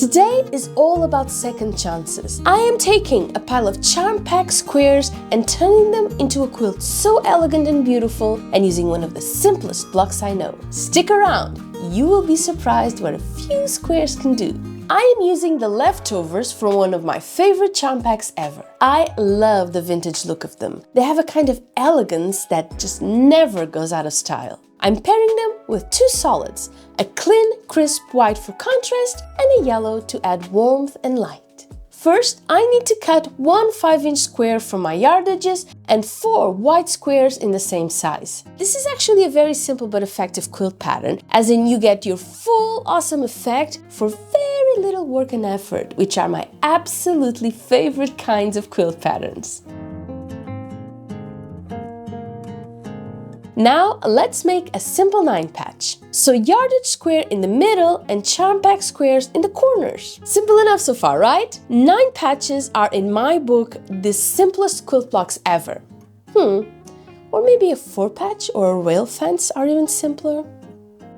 Today is all about second chances. I am taking a pile of charm pack squares and turning them into a quilt so elegant and beautiful, and using one of the simplest blocks I know. Stick around, you will be surprised what a few squares can do. I am using the leftovers from one of my favorite charm packs ever. I love the vintage look of them. They have a kind of elegance that just never goes out of style. I'm pairing them with two solids, a clean, crisp white for contrast and a yellow to add warmth and light. First, I need to cut one 5-inch square from my yard edges and 4 white squares in the same size. This is actually a very simple but effective quilt pattern, as in you get your full awesome effect for very little work and effort, which are my absolutely favorite kinds of quilt patterns. Now let's make a simple 9 patch. So yardage square in the middle and charm pack squares in the corners. Simple enough so far, right? 9 patches are in my book the simplest quilt blocks ever. Or maybe a 4 patch or a rail fence are even simpler.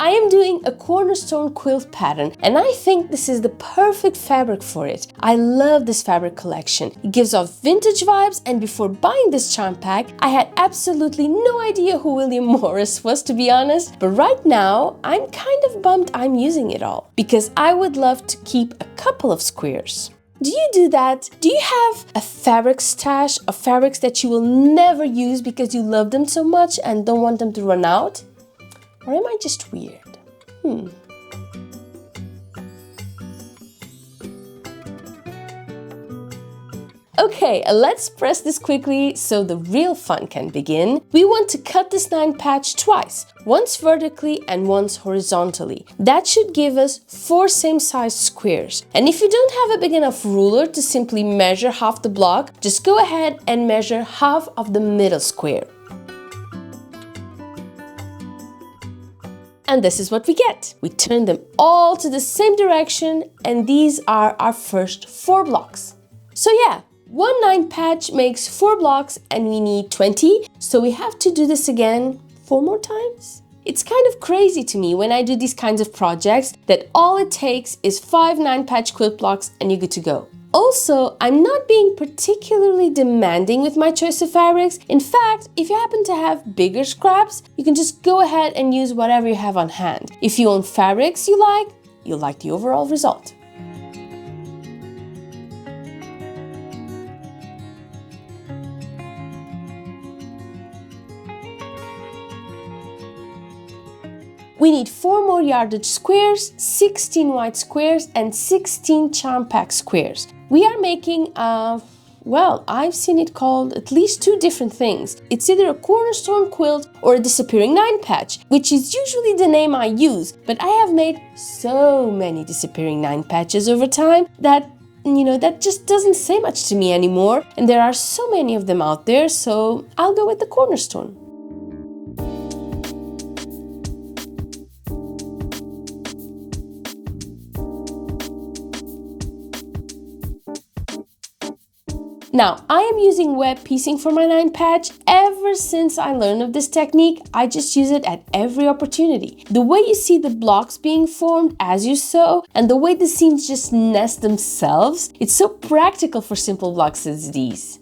I am doing a Cornerstone quilt pattern, and I think this is the perfect fabric for it. I love this fabric collection. It gives off vintage vibes, and before buying this charm pack, I had absolutely no idea who William Morris was, to be honest. But right now, I'm kind of bummed I'm using it all, because I would love to keep a couple of squares. Do you do that? Do you have a fabric stash of fabrics that you will never use because you love them so much and don't want them to run out? Or am I just weird? Okay, let's press this quickly so the real fun can begin. We want to cut this 9 patch twice, once vertically and once horizontally. That should give us 4 same-sized squares. And if you don't have a big enough ruler to simply measure half the block, just go ahead and measure half of the middle square. And this is what we get. We turn them all to the same direction, and these are our first 4 blocks. So yeah, one 9 patch makes 4 blocks and we need 20, so we have to do this again 4 more times. It's kind of crazy to me when I do these kinds of projects that all it takes is 5 9 patch quilt blocks and you're good to go. Also, I'm not being particularly demanding with my choice of fabrics. In fact, if you happen to have bigger scraps, you can just go ahead and use whatever you have on hand. If you own fabrics you'll like the overall result. We need 4 more yardage squares, 16 white squares, and 16 charm pack squares. We are making well, I've seen it called at least 2 different things. It's either a Cornerstone quilt or a disappearing 9 patch, which is usually the name I use, but I have made so many disappearing 9 patches over time that that just doesn't say much to me anymore, and there are so many of them out there, so I'll go with the Cornerstone. Now, I am using web piecing for my 9 patch. Ever since I learned of this technique, I just use it at every opportunity. The way you see the blocks being formed as you sew, and the way the seams just nest themselves, it's so practical for simple blocks as these.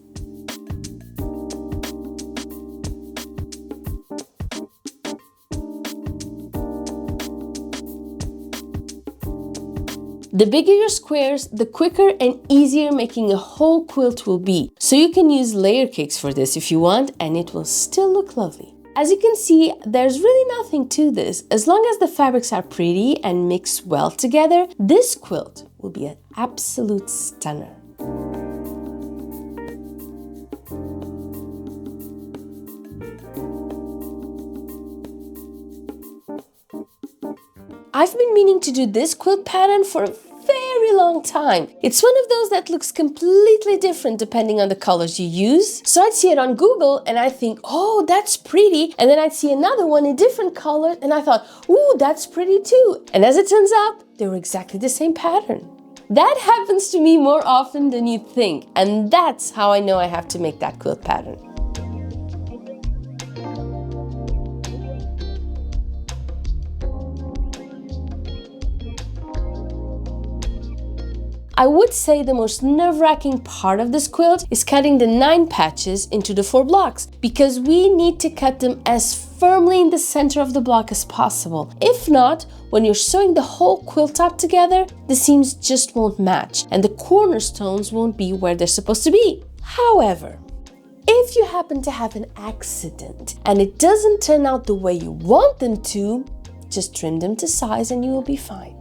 The bigger your squares, the quicker and easier making a whole quilt will be. So you can use layer cakes for this if you want, and it will still look lovely. As you can see, there's really nothing to this. As long as the fabrics are pretty and mix well together, this quilt will be an absolute stunner. I've been meaning to do this quilt pattern for a very long time. It's one of those that looks completely different depending on the colors you use. So I'd see it on Google and I think, oh, that's pretty. And then I'd see another one in different colors and I thought, ooh, that's pretty too. And as it turns out, they were exactly the same pattern. That happens to me more often than you think. And that's how I know I have to make that quilt pattern. I would say the most nerve-wracking part of this quilt is cutting the 9 patches into the 4 blocks, because we need to cut them as firmly in the center of the block as possible. If not, when you're sewing the whole quilt top together, the seams just won't match and the cornerstones won't be where they're supposed to be. However, if you happen to have an accident and it doesn't turn out the way you want them to, just trim them to size and you will be fine.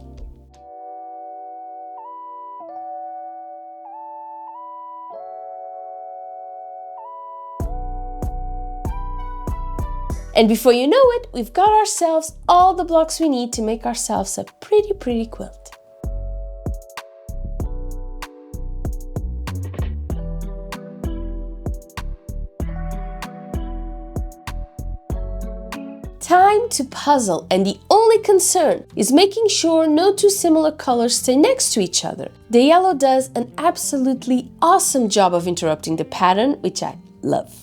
And before you know it, we've got ourselves all the blocks we need to make ourselves a pretty quilt. Time to puzzle, and the only concern is making sure no 2 similar colors stay next to each other. The yellow does an absolutely awesome job of interrupting the pattern, which I love.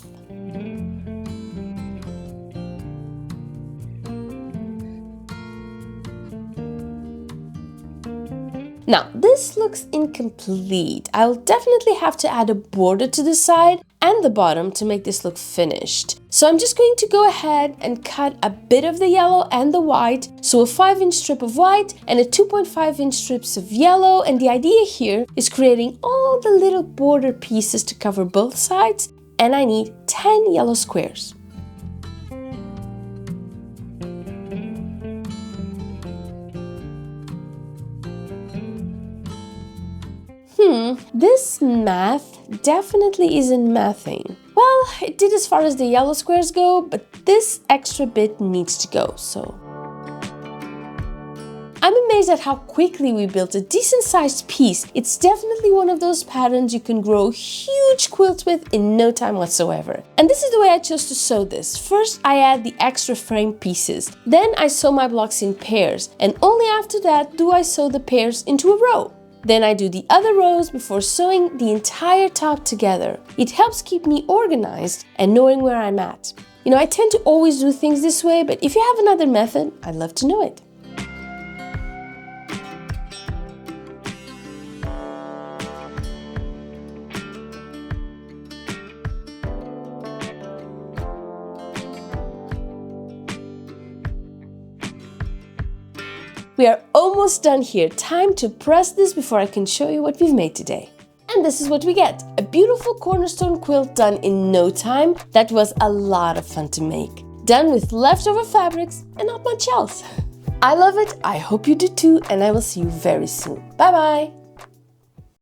Now, this looks incomplete. I'll definitely have to add a border to the side and the bottom to make this look finished. So I'm just going to go ahead and cut a bit of the yellow and the white, so a 5-inch strip of white and a 2.5-inch strips of yellow, and the idea here is creating all the little border pieces to cover both sides, and I need 10 yellow squares. This math definitely isn't mathing. Well, it did as far as the yellow squares go, but this extra bit needs to go, so. I'm amazed at how quickly we built a decent sized piece. It's definitely one of those patterns you can grow huge quilts with in no time whatsoever. And this is the way I chose to sew this. First, I add the extra frame pieces. Then I sew my blocks in pairs, and only after that do I sew the pairs into a row. Then I do the other rows before sewing the entire top together. It helps keep me organized and knowing where I'm at. You know, I tend to always do things this way, but if you have another method, I'd love to know it. We are almost done here. Time to press this before I can show you what we've made today. And this is what we get. A beautiful cornerstone quilt done in no time. That was a lot of fun to make. Done with leftover fabrics and not much else. I love it. I hope you do too, and I will see you very soon. Bye bye.